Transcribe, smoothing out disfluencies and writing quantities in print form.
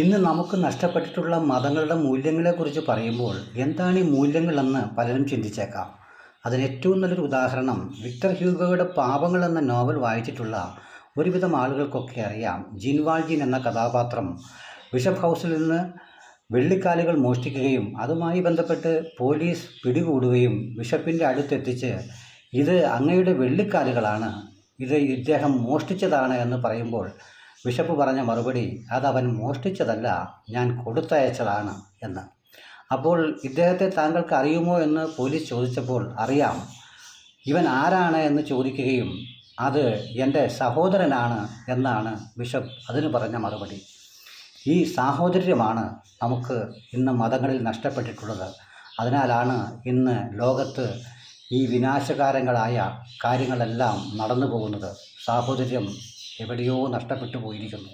ഇന്ന് നമുക്ക് നഷ്ടപ്പെട്ടിട്ടുള്ള മതങ്ങളുടെ മൂല്യങ്ങളെക്കുറിച്ച് പറയുമ്പോൾ എന്താണ് ഈ മൂല്യങ്ങളെന്ന് പലരും ചിന്തിച്ചേക്കാം. അതിന് ഏറ്റവും നല്ലൊരു ഉദാഹരണം വിക്ടർ ഹ്യൂഗോയുടെ പാപങ്ങൾ എന്ന നോവൽ വായിച്ചിട്ടുള്ള ഒരുവിധം ആളുകൾക്കൊക്കെ അറിയാം. ജീൻ വാൾജീൻ എന്ന കഥാപാത്രം ബിഷപ്പ് ഹൗസിൽ നിന്ന് വെള്ളിക്കാലുകൾ മോഷ്ടിക്കുകയും അതുമായി ബന്ധപ്പെട്ട് പോലീസ് പിടികൂടുകയും ബിഷപ്പിൻ്റെ അടുത്തെത്തിച്ച് ഇത് അങ്ങയുടെ വെള്ളിക്കാലുകളാണ്, ഇത് ഇദ്ദേഹം മോഷ്ടിച്ചതാണ് എന്ന് പറയുമ്പോൾ ബിഷപ്പ് പറഞ്ഞ മറുപടി അതവൻ മോഷ്ടിച്ചതല്ല, ഞാൻ കൊടുത്തയച്ചതാണ് എന്ന്. അപ്പോൾ ഇദ്ദേഹത്തെ താങ്കൾക്ക് അറിയുമോ എന്ന് പോലീസ് ചോദിച്ചപ്പോൾ അറിയാം. ഇവൻ ആരാണ് എന്ന് ചോദിക്കുകയും അത് എൻ്റെ സഹോദരനാണ് എന്നാണ് ബിഷപ്പ് അതിന് പറഞ്ഞ മറുപടി. ഈ സാഹോദര്യമാണ് നമുക്ക് ഇന്ന് മതങ്ങളിൽ നഷ്ടപ്പെട്ടിട്ടുള്ളത്. അതിനാലാണ് ഇന്ന് ലോകത്ത് ഈ വിനാശകാരങ്ങളായ കാര്യങ്ങളെല്ലാം നടന്നു പോകുന്നത്. സാഹോദര്യം എവിടെയോ നഷ്ടപ്പെട്ടു പോയിരിക്കുന്നു.